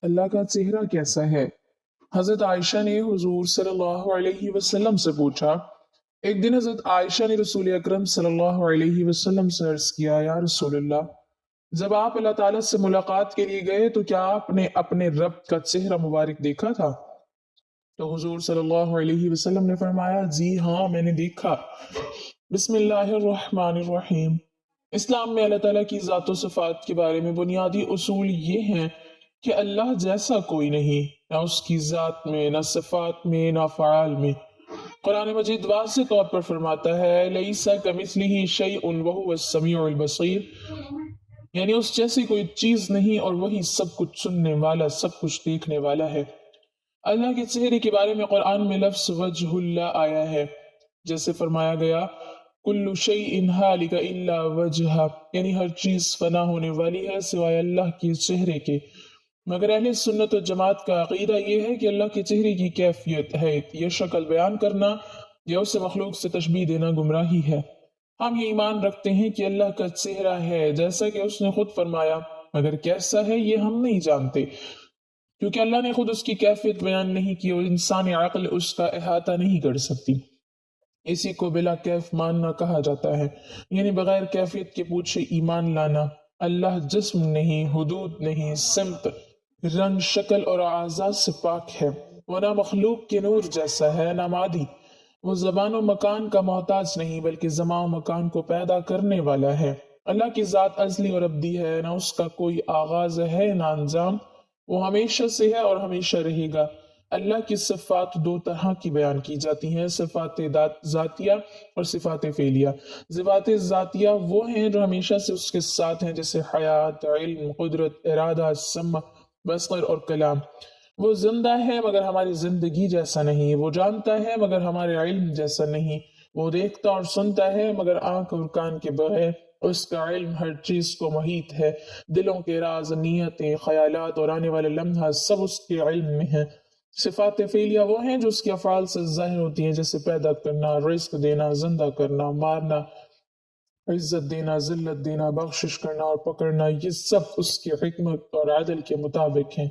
اللہ کا چہرہ کیسا ہے؟ حضرت عائشہ نے حضور صلی اللہ علیہ وسلم سے پوچھا۔ ایک دن حضرت عائشہ نے رسول اکرم صلی اللہ علیہ وسلم سے عرض کیا، یا رسول اللہ، جب آپ اللہ تعالیٰ سے ملاقات کے لیے گئے تو کیا آپ نے اپنے رب کا چہرہ مبارک دیکھا تھا؟ تو حضور صلی اللہ علیہ وسلم نے فرمایا، جی ہاں میں نے دیکھا۔ بسم اللہ الرحمن الرحیم۔ اسلام میں اللہ تعالیٰ کی ذات و صفات کے بارے میں بنیادی اصول یہ ہیں کہ اللہ جیسا کوئی نہیں، نہ اس کی ذات میں، نہ صفات میں، نہ فعال میں۔ قرآن مجید واضح طور پر فرماتا ہے، لَيْسَ كَمِثْلِهِ شَيْءٌ وَهُوَ السَّمِيعُ الْبَصِيرُ، یعنی اس جیسی کوئی چیز نہیں اور وہی سب کچھ سننے والا، سب کچھ دیکھنے والا ہے۔ اللہ کے چہرے کے بارے میں قرآن میں لفظ وجہ اللہ آیا ہے، جیسے فرمایا گیا، کل شیء ہالک الا وجہہ، یعنی ہر چیز فنا ہونے والی ہے سوائے اللہ کے چہرے کے۔ مگر اہل سنت و جماعت کا عقیدہ یہ ہے کہ اللہ کے چہرے کی کیفیت ہے، یہ شکل بیان کرنا یا اسے مخلوق سے تشبیہ دینا گمراہی ہے۔ ہم یہ ایمان رکھتے ہیں کہ اللہ کا چہرہ ہے جیسا کہ اس نے خود فرمایا، مگر کیسا ہے یہ ہم نہیں جانتے، کیونکہ اللہ نے خود اس کی کیفیت بیان نہیں کی اور انسانی عقل اس کا احاطہ نہیں کر سکتی۔ اسی کو بلا کیف ماننا کہا جاتا ہے، یعنی بغیر کیفیت کے پوچھے ایمان لانا۔ اللہ جسم نہیں، حدود نہیں، سمت، رنگ، شکل اور اعضاء سے پاک ہے، وہ نہ مخلوق کے نور جیسا ہے نہ مادی۔ وہ زمان و مکان کا محتاج نہیں بلکہ زمان و مکان کو پیدا کرنے والا ہے۔ اللہ کی ذات ازلی اور ابدی ہے، نہ اس کا کوئی آغاز ہے نہ انجام، وہ ہمیشہ سے ہے اور ہمیشہ رہے گا۔ اللہ کی صفات دو طرح کی بیان کی جاتی ہیں، صفات ذاتیہ اور صفات فعلیہ۔ صفات ذاتیہ وہ ہیں جو ہمیشہ سے اس کے ساتھ ہیں، جیسے حیات، علم، قدرت، ارادہ، سمع، بصر اور کلام۔ وہ زندہ ہے مگر ہماری زندگی جیسا نہیں، وہ جانتا ہے مگر ہمارے علم جیسا نہیں، وہ دیکھتا اور سنتا ہے مگر آنکھ اور کان کے بغیر۔ اس کا علم ہر چیز کو محیط ہے، دلوں کے راز، نیتیں، خیالات اور آنے والے لمحات سب اس کے علم میں ہیں۔ صفات فعلیہ وہ ہیں جو اس کے افعال سے ظاہر ہوتی ہیں، جیسے پیدا کرنا، رزق دینا، زندہ کرنا، مارنا، عزت دینا، ذلت دینا، بخشش کرنا اور پکڑنا، یہ سب اس کی حکمت اور عدل کے مطابق ہیں۔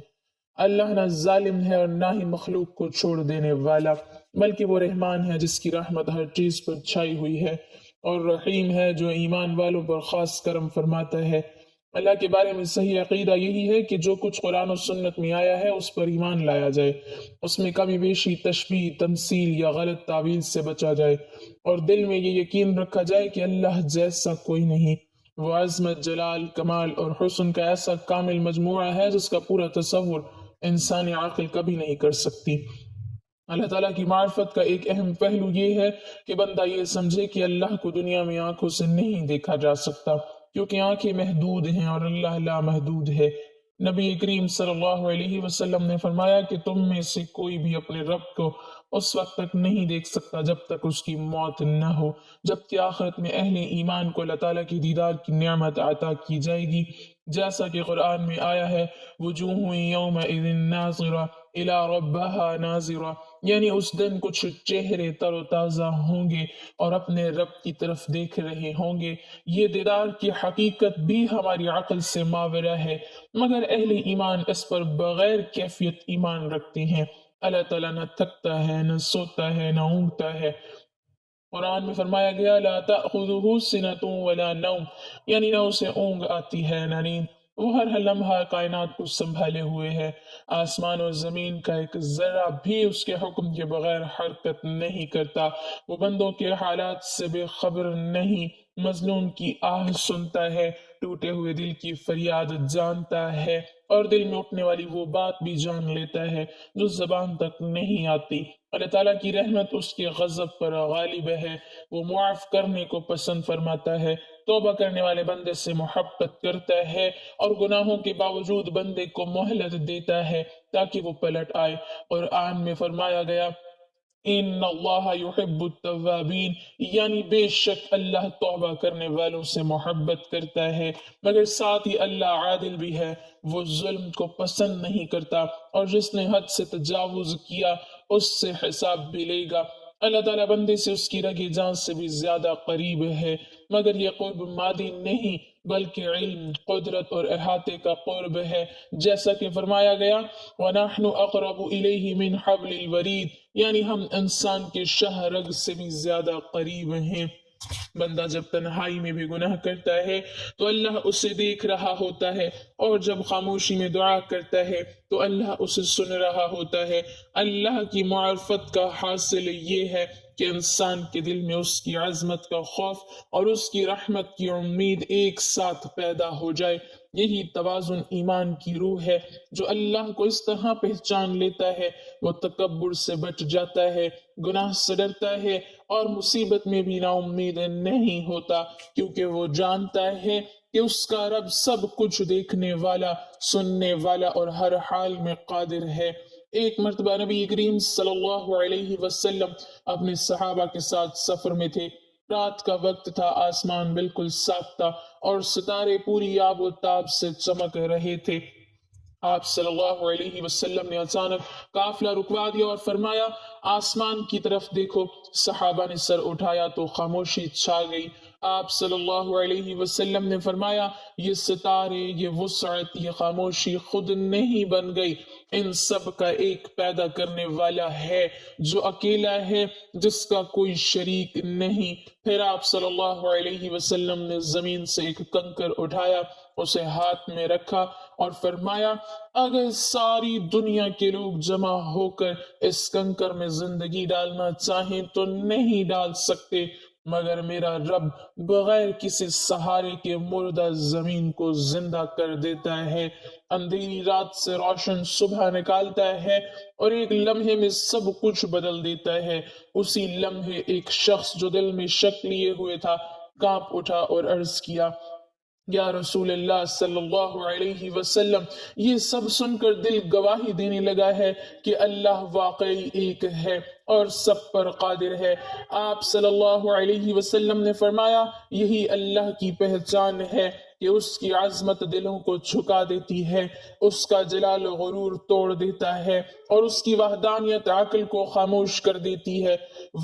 اللہ نہ ظالم ہے اور نہ ہی مخلوق کو چھوڑ دینے والا، بلکہ وہ رحمان ہے جس کی رحمت ہر چیز پر چھائی ہوئی ہے، اور رحیم ہے جو ایمان والوں پر خاص کرم فرماتا ہے۔ اللہ کے بارے میں صحیح عقیدہ یہی ہے کہ جو کچھ قرآن و سنت میں آیا ہے اس پر ایمان لایا جائے، اس میں کمی بیشی، تشبیہ، تمثیل یا غلط تعویل سے بچا جائے، اور دل میں یہ یقین رکھا جائے کہ اللہ جیسا کوئی نہیں۔ وہ عظمت، جلال، کمال اور حسن کا ایسا کامل مجموعہ ہے جس کا پورا تصور انسانی عقل کبھی نہیں کر سکتی۔ اللہ تعالیٰ کی معرفت کا ایک اہم پہلو یہ ہے کہ بندہ یہ سمجھے کہ اللہ کو دنیا میں آنکھوں سے نہیں دیکھا جا سکتا، کیونکہ آنکھیں محدود ہیں اور اللہ لامحدود ہے۔ نبی کریم صلی اللہ علیہ وسلم نے فرمایا کہ تم میں سے کوئی بھی اپنے رب کو اس وقت تک نہیں دیکھ سکتا جب تک اس کی موت نہ ہو، جبکہ آخرت میں اہل ایمان کو اللہ تعالیٰ کی دیدار کی نعمت عطا کی جائے گی، جیسا کہ قرآن میں آیا ہے، وجوہ یومئذ ناظرہ الی ربہا ناظرہ، یعنی اس دن کچھ چہرے تر و تازہ ہوں گے اور اپنے رب کی طرف دیکھ رہے ہوں گے۔ یہ دیدار کی حقیقت بھی ہماری عقل سے ماورا ہے، مگر اہل ایمان اس پر بغیر کیفیت ایمان رکھتے ہیں۔ اللہ تعالیٰ نہ تھکتا ہے، نہ سوتا ہے، نہ اونگتا ہے۔ قرآن میں فرمایا گیا، لا تأخذہ سنۃ ولا نوم، یعنی نہ اسے اونگ آتی ہے نہ نیند، وہ ہر لمحہ کائنات کو سنبھالے ہوئے ہے۔ آسمان و زمین کا ایک ذرہ بھی اس کے حکم کے بغیر حرکت نہیں کرتا، وہ بندوں کے حالات سے بے خبر نہیں، مظلوم کی آہ سنتا ہے، ٹوٹے ہوئے دل کی فریاد جانتا ہے، اور دل میں اٹھنے والی وہ بات بھی جان لیتا ہے جو زبان تک نہیں آتی۔ اللہ تعالیٰ کی رحمت اس کے غضب پر غالب ہے، وہ معاف کرنے کو پسند فرماتا ہے، توبہ کرنے والے بندے سے محبت کرتا ہے، اور گناہوں کے باوجود بندے کو مہلت دیتا ہے تاکہ وہ پلٹ آئے۔ قرآن میں فرمایا گیا، ان اللہ یحب التوابین، یعنی بے شک اللہ توبہ کرنے والوں سے محبت کرتا ہے، مگر ساتھ ہی اللہ عادل بھی ہے، وہ ظلم کو پسند نہیں کرتا، اور جس نے حد سے تجاوز کیا اس سے حساب بھی لے گا۔ اللہ تعالیٰ بندے سے اس کی رگِ جان سے بھی زیادہ قریب ہے، مگر یہ قرب مادی نہیں بلکہ علم، قدرت اور احاطے کا قرب ہے، جیسا کہ فرمایا گیا وَنَحْنُ أَقْرَبُ إِلَيْهِ مِنْ حَبْلِ الْوَرِيدِ، یعنی ہم انسان کے شہ رگ سے بھی زیادہ قریب ہیں۔ بندہ جب تنہائی میں بھی گناہ کرتا ہے تو اللہ اسے دیکھ رہا ہوتا ہے، اور جب خاموشی میں دعا کرتا ہے تو اللہ اسے سن رہا ہوتا ہے۔ اللہ کی معرفت کا حاصل یہ ہے کہ انسان کے دل میں اس کی عظمت کا خوف اور اس کی رحمت کی امید ایک ساتھ پیدا ہو جائے۔ یہی توازن ایمان کی روح ہے۔ جو اللہ کو اس طرح پہچان لیتا ہے وہ تکبر سے بچ جاتا ہے، گناہ سے ڈرتا ہے، اور مصیبت میں بھی نا امید نہیں ہوتا، کیونکہ وہ جانتا ہے کہ اس کا رب سب کچھ دیکھنے والا، سننے والا اور ہر حال میں قادر ہے۔ ایک مرتبہ نبی کریم صلی اللہ علیہ وسلم اپنے صحابہ کے ساتھ سفر میں تھے۔ رات کا وقت تھا، آسمان بالکل صاف تھا اور ستارے پوری آب و تاب سے چمک رہے تھے۔ آپ صلی اللہ علیہ وسلم نے اچانک قافلہ رکوا دیا اور فرمایا آسمان کی طرف دیکھو۔ صحابہ نے سر اٹھایا تو خاموشی چھا گئی۔ آپ صلی اللہ علیہ وسلم نے فرمایا یہ ستارے، یہ وسعت، یہ خاموشی خود نہیں بن گئی، ان سب کا ایک پیدا کرنے والا ہے جو اکیلا ہے، جس کا کوئی شریک نہیں۔ پھر آپ صلی اللہ علیہ وسلم نے زمین سے ایک کنکر اٹھایا، اسے ہاتھ میں رکھا اور فرمایا اگر ساری دنیا کے لوگ جمع ہو کر اس کنکر میں زندگی ڈالنا چاہیں تو نہیں ڈال سکتے، مگر میرا رب بغیر کسی سہارے کے مردہ زمین کو زندہ کر دیتا ہے، اندھیری رات سے روشن صبح نکالتا ہے اور ایک لمحے میں سب کچھ بدل دیتا ہے۔ اسی لمحے ایک شخص جو دل میں شک لیے ہوئے تھا کانپ اٹھا اور عرض کیا یا رسول اللہ صلی اللہ علیہ وسلم، یہ سب سن کر دل گواہی دینے لگا ہے کہ اللہ واقعی ایک ہے اور سب پر قادر ہے۔ آپ صلی اللہ علیہ وسلم نے فرمایا یہی اللہ کی پہچان ہے کہ اس کی عظمت دلوں کو جھکا دیتی ہے، اس کا جلال و غرور توڑ دیتا ہے اور اس کی وحدانیت عقل کو خاموش کر دیتی ہے۔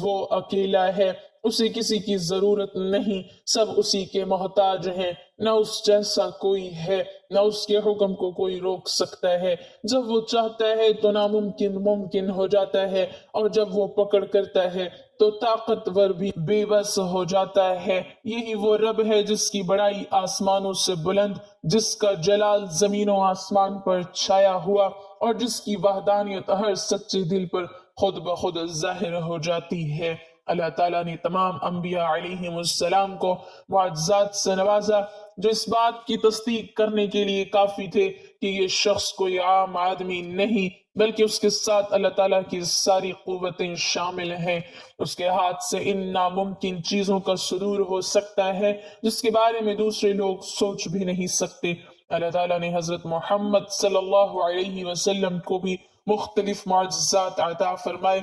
وہ اکیلا ہے، اسے کسی کی ضرورت نہیں، سب اسی کے محتاج ہیں، نہ اس جیسا کوئی ہے، نہ اس کے حکم کو کوئی روک سکتا ہے۔ جب وہ چاہتا ہے تو ناممکن ممکن ہو جاتا ہے، اور جب وہ پکڑ کرتا ہے تو طاقتور بھی بے بس ہو جاتا ہے۔ یہی وہ رب ہے جس کی بڑائی آسمانوں سے بلند، جس کا جلال زمین و آسمان پر چھایا ہوا، اور جس کی وحدانیت ہر سچے دل پر خود بخود ظاہر ہو جاتی ہے۔ اللہ تعالیٰ نے تمام انبیاء علیہ السلام کو معجزات سے نوازا جو اس بات کی تصدیق کرنے کے لیے کافی تھے کہ یہ شخص کوئی عام آدمی نہیں، بلکہ اس کے ساتھ اللہ تعالیٰ کی ساری قوتیں شامل ہیں۔ اس کے ہاتھ سے ان ناممکن چیزوں کا صدور ہو سکتا ہے جس کے بارے میں دوسرے لوگ سوچ بھی نہیں سکتے۔ اللہ تعالیٰ نے حضرت محمد صلی اللہ علیہ وسلم کو بھی مختلف معجزات عطا فرمائے،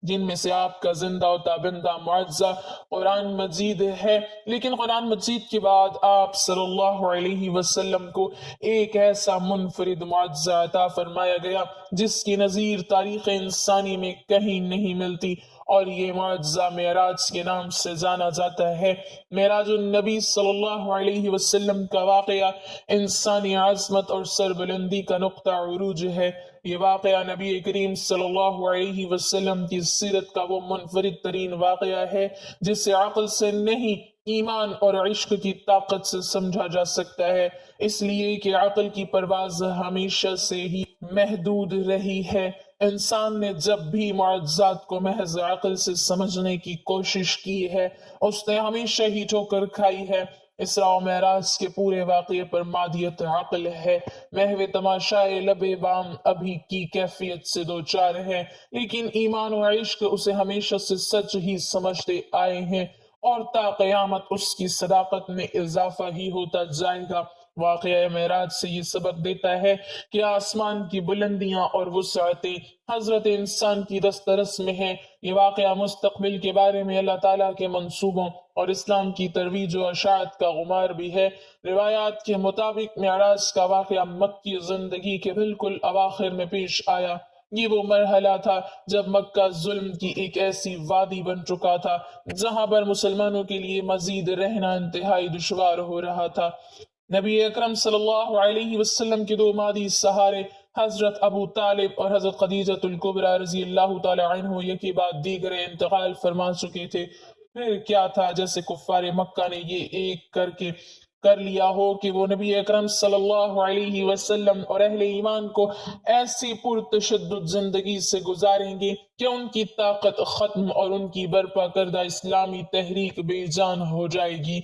جن میں سے آپ کا زندہ و تابندہ معجزہ قرآن مجید ہے۔ لیکن قرآن مجید کے بعد آپ صلی اللہ علیہ وسلم کو ایک ایسا منفرد معجزہ عطا فرمایا گیا جس کی نظیر تاریخ انسانی میں کہیں نہیں ملتی، اور یہ معجزہ معراج کے نام سے جانا جاتا ہے۔ معراج النبی صلی اللہ علیہ وسلم کا واقعہ انسانی عظمت اور سربلندی کا نقطہ عروج ہے۔ یہ واقعہ نبی کریم صلی اللہ علیہ وسلم کی سیرت کا وہ منفرد ترین واقعہ ہے جسے عقل سے نہیں، ایمان اور عشق کی طاقت سے سمجھا جا سکتا ہے، اس لیے کہ عقل کی پرواز ہمیشہ سے ہی محدود رہی ہے۔ انسان نے جب بھی معجزات کو محض عقل سے سمجھنے کی کوشش کی ہے، اس نے ہمیشہ ہی ٹھوکر کھائی ہے۔ اسراء و معراج کے پورے واقعے پر مادیت عقل ہے، محو تماشائے لب بام ابھی کی کیفیت سے دوچار ہے، لیکن ایمان و عشق اسے ہمیشہ سے سچ ہی سمجھتے آئے ہیں، اور تا قیامت اس کی صداقت میں اضافہ ہی ہوتا جائے گا۔ واقعہ معراج سے یہ سبق دیتا ہے کہ آسمان کی بلندیاں اور وسعتیں حضرت انسان کی دسترس میں ہیں۔ یہ واقعہ مستقبل کے بارے میں اللہ تعالیٰ کے منصوبوں اور اسلام کی ترویج و اشاعت کا غمار بھی ہے۔ روایات کے مطابق معراج کا واقعہ مکی زندگی کے بالکل اواخر میں پیش آیا۔ یہ وہ مرحلہ تھا جب مکہ ظلم کی ایک ایسی وادی بن چکا تھا جہاں پر مسلمانوں کے لیے مزید رہنا انتہائی دشوار ہو رہا تھا۔ نبی اکرم صلی اللہ علیہ وسلم کے دو مادی سہارے حضرت ابو طالب اور حضرت خدیجہ الکبریٰ رضی اللہ تعالی عنہ یکی بعد دیگر انتقال فرما چکے تھے۔ پھر کیا تھا جیسے کفار مکہ نے یہ ایک کر لیا ہو کہ وہ نبی اکرم صلی اللہ علیہ وسلم اور اہل ایمان کو ایسی پرتشدد زندگی سے گزاریں گے کہ ان کی طاقت ختم اور ان کی برپا کردہ اسلامی تحریک بے جان ہو جائے گی۔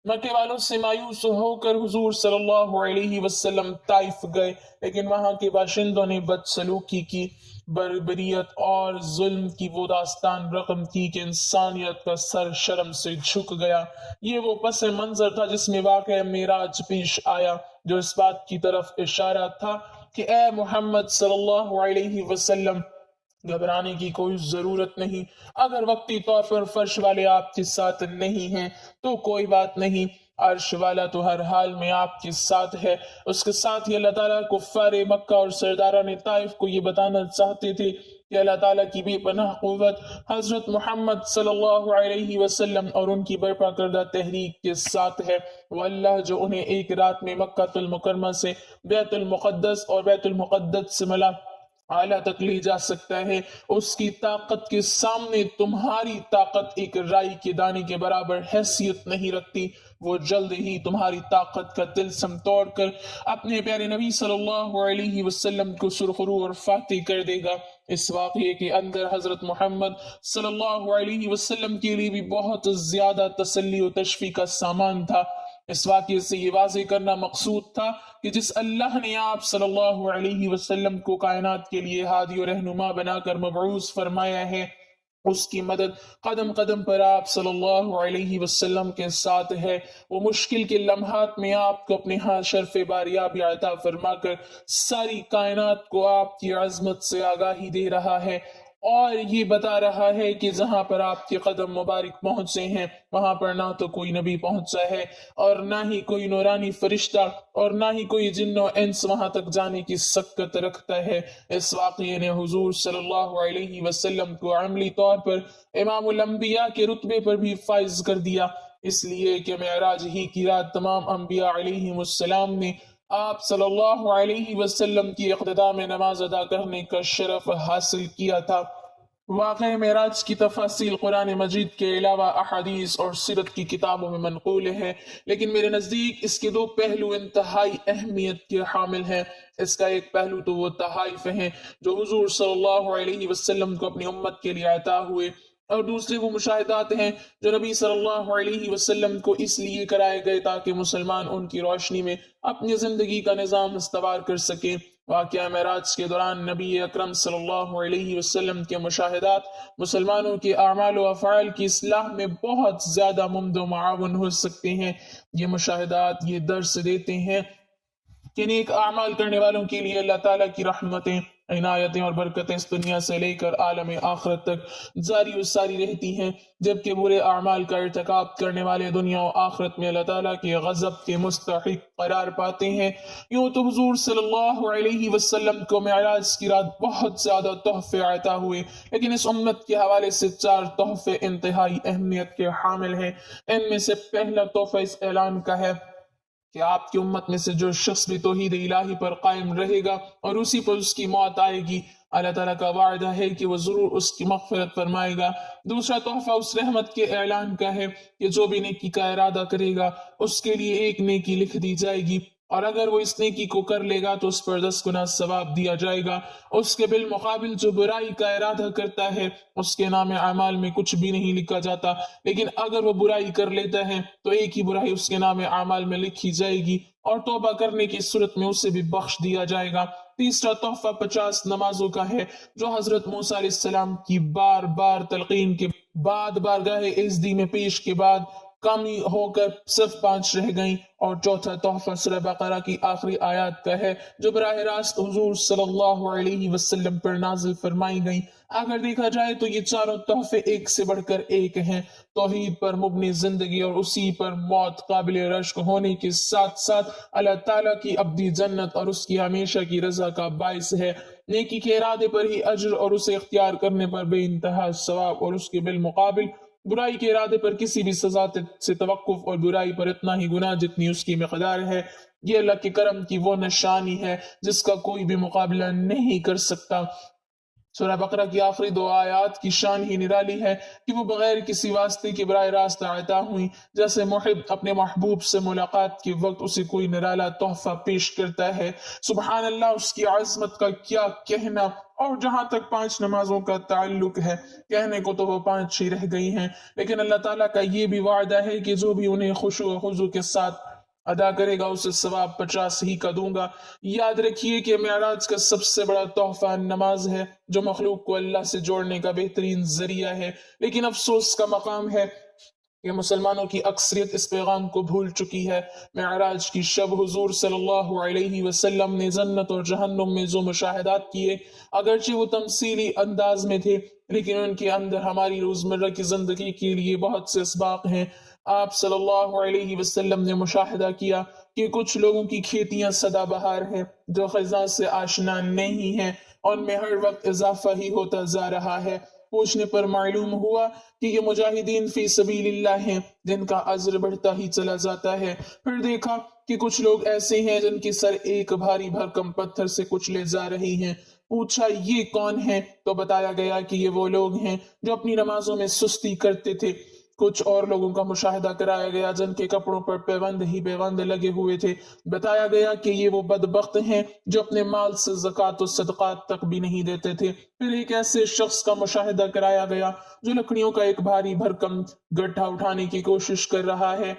مکے والوں سے مایوس ہو کر حضور صلی اللہ علیہ وسلم طائف گئے، لیکن وہاں کے باشندوں نے بدسلوکی کی، بربریت اور ظلم کی وہ داستان رقم کی کہ انسانیت کا سر شرم سے جھک گیا۔ یہ وہ پس منظر تھا جس میں واقعہ معراج پیش آیا، جو اس بات کی طرف اشارہ تھا کہ اے محمد صلی اللہ علیہ وسلم، گھبرانے کی کوئی ضرورت نہیں۔ اگر وقتی طور پر فرش والے آپ کے ساتھ نہیں ہیں تو کوئی بات نہیں، عرش والا تو ہر حال میں آپ کے ساتھ ہے۔ اس کے ساتھ ہی اللہ تعالیٰ کفار مکہ اور سرداران طائف کو یہ بتانا چاہتے تھے کہ اللہ تعالیٰ کی بے پناہ قوت حضرت محمد صلی اللہ علیہ وسلم اور ان کی برپا کردہ تحریک کے ساتھ ہے۔ وہ اللہ جو انہیں ایک رات میں مکہ المکرمہ سے بیت المقدس اور بیت المقدس سے ملا اعلیٰ تک لے جا سکتا ہے، اس کی طاقت کے سامنے تمہاری طاقت ایک رائی کے دانے کے برابر حیثیت نہیں رکھتی۔ وہ جلد ہی تمہاری طاقت کا طلسم توڑ کر اپنے پیارے نبی صلی اللہ علیہ وسلم کو سرخرو اور فاتح کر دے گا۔ اس واقعے کے اندر حضرت محمد صلی اللہ علیہ وسلم کے لیے بھی بہت زیادہ تسلی و تشفیع کا سامان تھا۔ اس واقعے سے یہ واضح کرنا مقصود تھا کہ جس اللہ نے آپ صلی اللہ علیہ وسلم کو کائنات کے لیے ہادی و رہنما بنا کر مبعوث فرمایا ہے، اس کی مدد قدم قدم پر آپ صلی اللہ علیہ وسلم کے ساتھ ہے۔ وہ مشکل کے لمحات میں آپ کو اپنے ہاں شرف باریابی عطا فرما کر ساری کائنات کو آپ کی عظمت سے آگاہی دے رہا ہے، اور یہ بتا رہا ہے کہ جہاں پر آپ کے قدم مبارک پہنچے ہیں وہاں پر نہ تو کوئی نبی پہنچا ہے اور نہ ہی کوئی نورانی فرشتہ اور نہ ہی کوئی جن و انس وہاں تک جانے کی سکت رکھتا ہے۔ اس واقعے نے حضور صلی اللہ علیہ وسلم کو عملی طور پر امام الانبیاء کے رتبے پر بھی فائز کر دیا، اس لیے کہ معراج ہی کی رات تمام انبیاء علیہم السلام نے آپ صلی اللہ علیہ وسلم کی اقتداء میں نماز ادا کرنے کا شرف حاصل کیا تھا۔ واقعہ معراج کی تفاصیل قرآن مجید کے علاوہ احادیث اور سیرت کی کتابوں میں منقول ہے، لیکن میرے نزدیک اس کے دو پہلو انتہائی اہمیت کے حامل ہیں۔ اس کا ایک پہلو تو وہ تحائف ہیں جو حضور صلی اللہ علیہ وسلم کو اپنی امت کے لیے عطا ہوئے، اور دوسرے وہ مشاہدات ہیں جو نبی صلی اللہ علیہ وسلم کو اس لیے کرائے گئے تاکہ مسلمان ان کی روشنی میں اپنی زندگی کا نظام استوار کر سکیں۔ واقعہ معراج کے دوران نبی اکرم صلی اللہ علیہ وسلم کے مشاہدات مسلمانوں کے اعمال و افعال کی اصلاح میں بہت زیادہ ممد و معاون ہو سکتے ہیں۔ یہ مشاہدات یہ درس دیتے ہیں کہ نیک اعمال کرنے والوں کے لیے اللہ تعالیٰ کی رحمتیں، عنایتیں اور برکتیں اس دنیا سے لے کر عالم آخرت تک جاری و ساری رہتی ہیں، جبکہ برے اعمال کا ارتکاب کرنے والے دنیا و آخرت میں اللہ تعالیٰ کے غضب کے مستحق قرار پاتے ہیں۔ یوں تو حضور صلی اللہ علیہ وسلم کو معراج کی رات بہت زیادہ تحفے عطا ہوئے، لیکن اس امت کے حوالے سے 4 تحفے انتہائی اہمیت کے حامل ہیں۔ ان میں سے پہلا تحفہ اس اعلان کا ہے کہ آپ کی امت میں سے جو شخص بھی توحید الہی پر قائم رہے گا اور اسی پر اس کی موت آئے گی، اللہ تعالیٰ کا وعدہ ہے کہ وہ ضرور اس کی مغفرت فرمائے گا۔ دوسرا تحفہ اس رحمت کے اعلان کا ہے کہ جو بھی نیکی کا ارادہ کرے گا اس کے لیے ایک نیکی لکھ دی جائے گی، اور اگر وہ اس نیکی کو کر لے گا تو اس پر 10 گنا ثواب دیا جائے گا۔ اس کے بالمقابل جو برائی کا ارادہ کرتا ہے اس کے نام اعمال میں کچھ بھی نہیں لکھا جاتا، لیکن اگر وہ برائی کر لیتا ہے تو ایک ہی برائی اس کے نام اعمال میں لکھی جائے گی، اور توبہ کرنے کی صورت میں اسے بھی بخش دیا جائے گا۔ تیسرا تحفہ 50 نمازوں کا ہے جو حضرت موسیٰ علیہ السلام کی بار بار تلقین کے بعد بارگاہ عزدی میں پیش کے بعد کمی ہو کر صرف 5 رہ گئیں۔ اور چوتھا تحفہ سورہ بقرہ کی آخری آیات کا ہے جو براہ راست حضور صلی اللہ علیہ وسلم پر نازل فرمائی گئیں۔ اگر دیکھا جائے تو یہ چاروں تحفے ایک سے بڑھ کر ایک ہیں۔ توحید پر مبنی زندگی اور اسی پر موت قابل رشک ہونے کے ساتھ ساتھ اللہ تعالیٰ کی ابدی جنت اور اس کی ہمیشہ کی رضا کا باعث ہے۔ نیکی کے ارادے پر ہی اجر اور اسے اختیار کرنے پر بے انتہا ثواب، اور اس کے بالمقابل برائی کے ارادے پر کسی بھی سزا سے توقف، اور برائی پر اتنا ہی گناہ جتنی اس کی مقدار ہے۔ یہ اللہ کے کرم کی وہ نشانی ہے جس کا کوئی بھی مقابلہ نہیں کر سکتا۔ سورہ بقرہ کی آخری 2 آیات کی شان ہی نرالی ہے کہ وہ بغیر کسی واسطے کے براہ راست عطا ہوئی، جیسے محب اپنے محبوب سے ملاقات کے وقت اسے کوئی نرالا تحفہ پیش کرتا ہے۔ سبحان اللہ، اس کی عظمت کا کیا کہنا۔ اور جہاں تک 5 نمازوں کا تعلق ہے، کہنے کو تو وہ 5 ہی رہ گئی ہیں، لیکن اللہ تعالیٰ کا یہ بھی وعدہ ہے کہ جو بھی انہیں خشوع و خضوع کے ساتھ ادا کرے گا اسے ثواب 50 ہی کا دوں گا۔ یاد رکھیے کہ معراج کا سب سے بڑا تحفہ نماز ہے، جو مخلوق کو اللہ سے جوڑنے کا بہترین ذریعہ ہے، لیکن افسوس کا مقام ہے کہ مسلمانوں کی اکثریت اس پیغام کو بھول چکی ہے۔ معراج کی شب حضور صلی اللہ علیہ وسلم نے جنت اور جہنم میں جو مشاہدات کیے، اگرچہ وہ تمثیلی انداز میں تھے، لیکن ان کے اندر ہماری روزمرہ کی زندگی کے لیے بہت سے اسباق ہیں۔ آپ صلی اللہ علیہ وسلم نے مشاہدہ کیا کہ کچھ لوگوں کی کھیتیاں سدا بہار ہیں، جو خزاں سے آشنا نہیں ہیں، ان میں ہر وقت اضافہ ہی ہوتا جا رہا ہے۔ پوچھنے پر معلوم ہوا کہ یہ مجاہدین فی سبیل اللہ ہیں، جن کا اجر بڑھتا ہی چلا جاتا ہے۔ پھر دیکھا کہ کچھ لوگ ایسے ہیں جن کے سر ایک بھاری بھرکم پتھر سے کچلے جا رہی ہیں۔ پوچھا یہ کون ہیں؟ تو بتایا گیا کہ یہ وہ لوگ ہیں جو اپنی نمازوں میں سستی کرتے تھے۔ کچھ اور لوگوں کا مشاہدہ کرایا گیا جن کے کپڑوں پر پیوند ہی پیوند لگے ہوئے تھے۔ بتایا گیا کہ یہ وہ بدبخت ہیں جو اپنے مال سے زکوٰۃ و صدقات تک بھی نہیں دیتے تھے۔ پھر ایک ایسے شخص کا مشاہدہ کرایا گیا جو لکڑیوں کا ایک بھاری بھرکم گٹھا اٹھانے کی کوشش کر رہا ہے،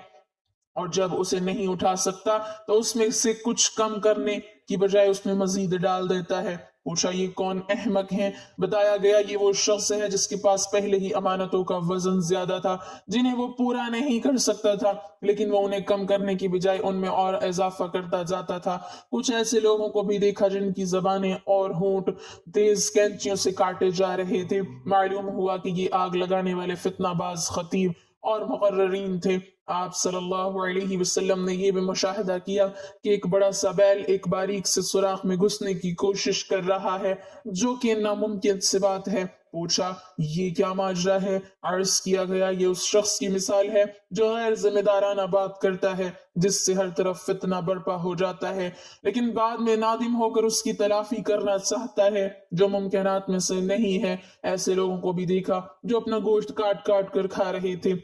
اور جب اسے نہیں اٹھا سکتا تو اس میں سے کچھ کم کرنے کی بجائے اس میں مزید ڈال دیتا ہے۔ پوچھا یہ کون احمق ہیں؟ بتایا گیا یہ وہ شخص ہے جس کے پاس پہلے ہی امانتوں کا وزن زیادہ تھا، جنہیں وہ پورا نہیں کر سکتا تھا، لیکن وہ انہیں کم کرنے کی بجائے ان میں اور اضافہ کرتا جاتا تھا۔ کچھ ایسے لوگوں کو بھی دیکھا جن کی زبانیں اور ہونٹ تیز کینچیوں سے کاٹے جا رہے تھے۔ معلوم ہوا کہ یہ آگ لگانے والے فتنہ باز خطیب اور مقررین تھے۔ آپ صلی اللہ علیہ وسلم نے یہ بھی مشاہدہ کیا کہ ایک بڑا سا بیل ایک باریک سے سوراخ میں گھسنے کی کوشش کر رہا ہے، جو کہ ناممکن سی بات ہے۔ پوچھا یہ کیا ماجرا ہے؟ عرض کیا گیا یہ اس شخص کی مثال ہے جو غیر ذمہ دارانہ بات کرتا ہے، جس سے ہر طرف فتنہ برپا ہو جاتا ہے، لیکن بعد میں نادم ہو کر اس کی تلافی کرنا چاہتا ہے، جو ممکنات میں سے نہیں ہے۔ ایسے لوگوں کو بھی دیکھا جو اپنا گوشت کاٹ کاٹ کر کھا رہے تھے۔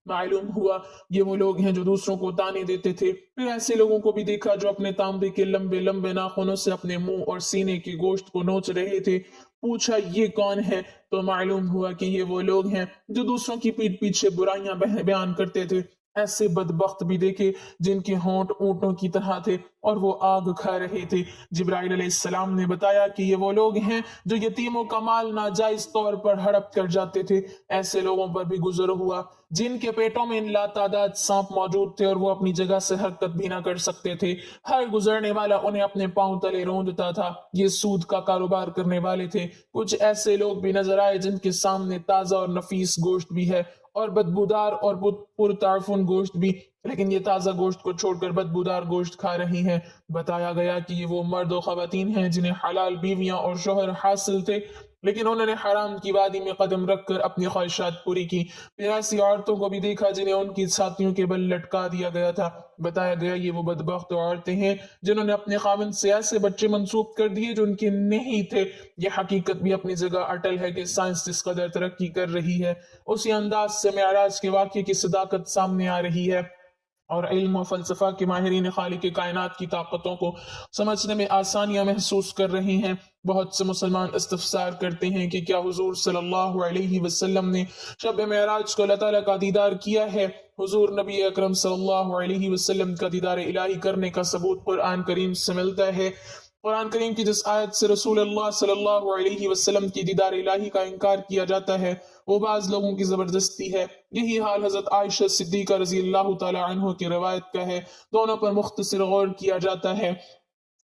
معلوم ہوا یہ وہ لوگ ہیں جو دوسروں کو تانے دیتے تھے۔ پھر ایسے لوگوں کو بھی دیکھا جو اپنے تانبے کے لمبے لمبے ناخنوں سے اپنے منہ اور سینے کے گوشت کو نوچ رہے تھے۔ پوچھا یہ کون ہے؟ تو معلوم ہوا کہ یہ وہ لوگ ہیں جو دوسروں کی پیٹھ پیچھے برائیاں بیان کرتے تھے۔ ایسے بدبخت بھی دیکھے جن کے ہونٹ اونٹوں کی طرح تھے اور وہ آگ کھا رہے تھے۔ جبرائیل علیہ السلام نے بتایا کہ یہ وہ لوگ ہیں جو یتیموں کا مال ناجائز طور پر ہڑپ کر جاتے تھے۔ ایسے لوگوں پر بھی گزر ہوا جن کے پیٹوں میں لاتعداد سانپ موجود تھے اور وہ اپنی جگہ سے حرکت بھی نہ کر سکتے تھے۔ ہر گزرنے والا انہیں اپنے پاؤں تلے روندتا تھا۔ یہ سود کا کاروبار کرنے والے تھے۔ کچھ ایسے لوگ بھی نظر آئے جن کے سامنے تازہ اور نفیس گوشت بھی ہے اور بدبودار اور پرتعفن گوشت بھی، لیکن یہ تازہ گوشت کو چھوڑ کر بدبودار گوشت کھا رہی ہیں۔ بتایا گیا کہ یہ وہ مرد و خواتین ہیں جنہیں حلال بیویاں اور شوہر حاصل تھے، لیکن انہوں نے حرام کی وادی میں قدم رکھ کر اپنی خواہشات پوری کی۔ پھر ایسی عورتوں کو بھی دیکھا جنہیں ان کی چھاتیوں کے بل لٹکا دیا گیا تھا۔ بتایا گیا یہ وہ بدبخت عورتیں ہیں جنہوں نے اپنے خاوند سے ایسے بچے منسوب کر دیے جو ان کے نہیں تھے۔ یہ حقیقت بھی اپنی جگہ اٹل ہے کہ سائنس جس قدر ترقی کر رہی ہے، اسی انداز سے معراج کے واقعے کی صداقت سامنے آ رہی ہے، اور علم و فلسفہ کے ماہرین خالق کائنات کی طاقتوں کو سمجھنے میں آسانیاں محسوس کر رہے ہیں۔ بہت سے مسلمان استفسار کرتے ہیں کہ کیا حضور صلی اللہ علیہ وسلم نے شب معراج کو اللہ تعالیٰ کا دیدار کیا ہے؟ حضور نبی اکرم صلی اللہ علیہ وسلم کا دیدار الہی کرنے کا ثبوت قرآن کریم سے ملتا ہے۔ قرآن کریم کی جس آیت سے رسول اللہ صلی اللہ علیہ وسلم کی دیدار الہی کا انکار کیا جاتا ہے وہ بعض لوگوں کی زبردستی ہے۔ یہی حال حضرت عائشہ صدیقہ رضی اللہ تعالی عنہ کی روایت کا ہے۔ دونوں پر مختصر غور کیا جاتا ہے۔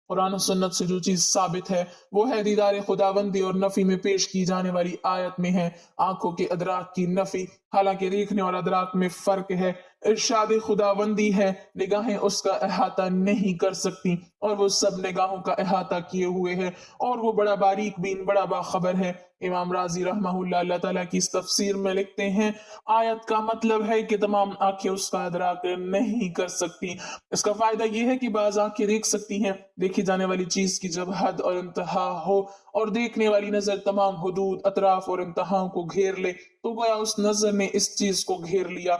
قرآن و سنت سے جو چیز ثابت ہے وہ ہے دیدار خداوندی، اور نفی میں پیش کی جانے والی آیت میں ہے آنکھوں کے ادراک کی نفی۔ حالانکہ دیکھنے اور ادراک میں فرق ہے۔ ارشاد خداوندی ہے نگاہیں اس کا احاطہ نہیں کر سکتی اور وہ سب نگاہوں کا احاطہ کیے ہوئے ہے اور وہ بڑا باریک بین بڑا باخبر ہے۔ امام رازی رحمہ اللہ تعالیٰ کی اس تفسیر میں لکھتے ہیں آیت کا مطلب ہے کہ تمام آنکھیں اس کا ادراک نہیں کر سکتی۔ اس کا فائدہ یہ ہے کہ بعض آنکھیں دیکھ سکتی ہیں، دیکھی جانے والی چیز کی جب حد اور انتہا ہو اور دیکھنے والی نظر تمام حدود اطراف اور انتہاؤں کو گھیر لے تو گویا اس نظر نے اس چیز کو گھیر لیا۔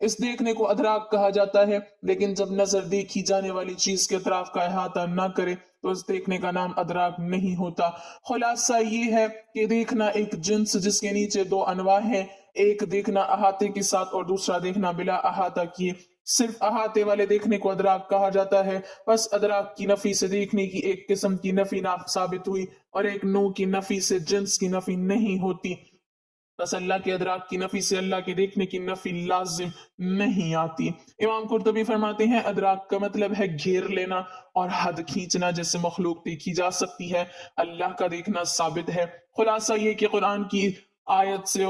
اس دیکھنے کو ادراک کہا جاتا ہے، لیکن جب نظر دیکھی جانے والی چیز کے اطراف کا احاطہ نہ کرے تو اس دیکھنے کا نام ادراک نہیں ہوتا۔ خلاصہ یہ ہے کہ دیکھنا ایک جنس جس کے نیچے دو انواع ہیں، ایک دیکھنا احاطے کے ساتھ اور دوسرا دیکھنا بلا احاطہ کیے۔ صرف احاطے والے دیکھنے کو ادراک کہا جاتا ہے، بس ادراک کی نفی سے دیکھنے کی ایک قسم کی نفی ثابت ہوئی اور ایک نوع کی نفی سے جنس کی نفی نہیں ہوتی۔ بس اللہ کے ادراک کی نفی سے اللہ کے دیکھنے کی نفی لازم نہیں آتی۔ امام قرطبی فرماتے ہیں ادراک کا مطلب ہے گھیر لینا اور حد کھینچنا، جیسے مخلوق دیکھی جا سکتی ہے، اللہ کا دیکھنا ثابت ہے۔ خلاصہ یہ کہ قرآن کی آیت سے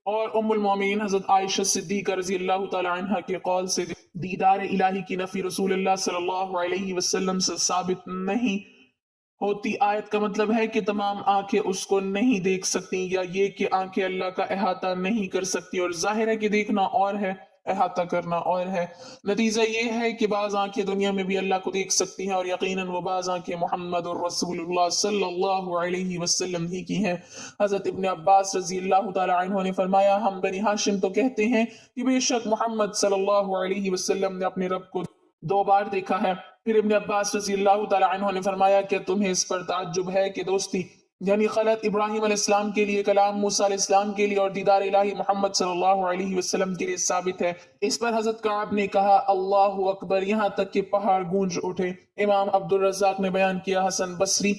اور ام المومنین حضرت عائشہ صدیقہ رضی اللہ تعالی عنہ کے قول سے دیدار الہی کی نفی رسول اللہ صلی اللہ علیہ وسلم سے ثابت نہیں ہوتی۔ آیت کا مطلب ہے کہ تمام آنکھیں اس کو نہیں دیکھ سکتی، یا یہ کہ آنکھیں اللہ کا احاطہ نہیں کر سکتی، اور ظاہر ہے کہ دیکھنا اور ہے احاطہ کرنا اور ہے۔ نتیجہ یہ ہے کہ بعض آنکھیں دنیا میں بھی اللہ کو دیکھ سکتی ہیں، اور یقیناً وہ بعض آنکھیں محمد الرسول اللہ صلی اللہ علیہ وسلم ہی کی ہیں۔ حضرت ابن عباس رضی اللہ تعالی عنہ نے فرمایا ہم بنی ہاشم تو کہتے ہیں کہ بے شک محمد صلی اللہ علیہ وسلم نے اپنے رب کو 2 بار دیکھا ہے۔ پھر ابن عباس رضی اللہ تعالی عنہ نے فرمایا کہ تمہیں اس پر تعجب ہے کہ دوستی یعنی خلط ابراہیم علیہ السلام کے لیے، کلام موسیٰ علیہ السلام کے لیے اور دیدار الہی محمد صلی اللہ علیہ وسلم کے لیے ثابت ہے؟ اس پر حضرت کعب نے کہا اللہ اکبر، یہاں تک کہ پہاڑ گونج اٹھے۔ امام عبد الرزاق نے بیان کیا حسن بصری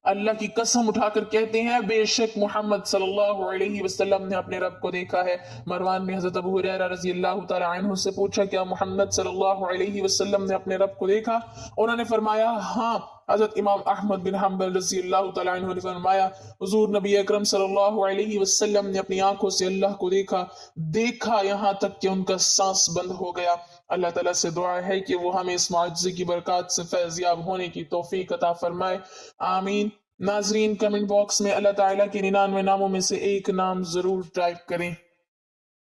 اللہ کی قسم اٹھا کر کہتے ہیں بے شک محمد صلی اللہ علیہ وسلم نے اپنے رب کو دیکھا ہے۔ مروان نے حضرت ابو ہریرہ رضی اللہ تعالی عنہ سے پوچھا کیا محمد صلی اللہ علیہ وسلم نے اپنے رب کو دیکھا؟ انہوں نے فرمایا ہاں۔ حضرت امام احمد بن حنبل رضی اللہ تعالی عنہ نے فرمایا حضور نبی اکرم صلی اللہ علیہ وسلم نے اپنی آنکھوں سے اللہ کو دیکھا یہاں تک کہ ان کا سانس بند ہو گیا۔ اللہ تعالیٰ سے دعا ہے کہ وہ ہمیں اس معجزے کی برکات سے فیضیاب ہونے کی توفیق عطا فرمائے، آمین۔ ناظرین کمنٹ باکس میں اللہ تعالیٰ کے 99 ناموں میں سے ایک نام ضرور ٹائپ کریں۔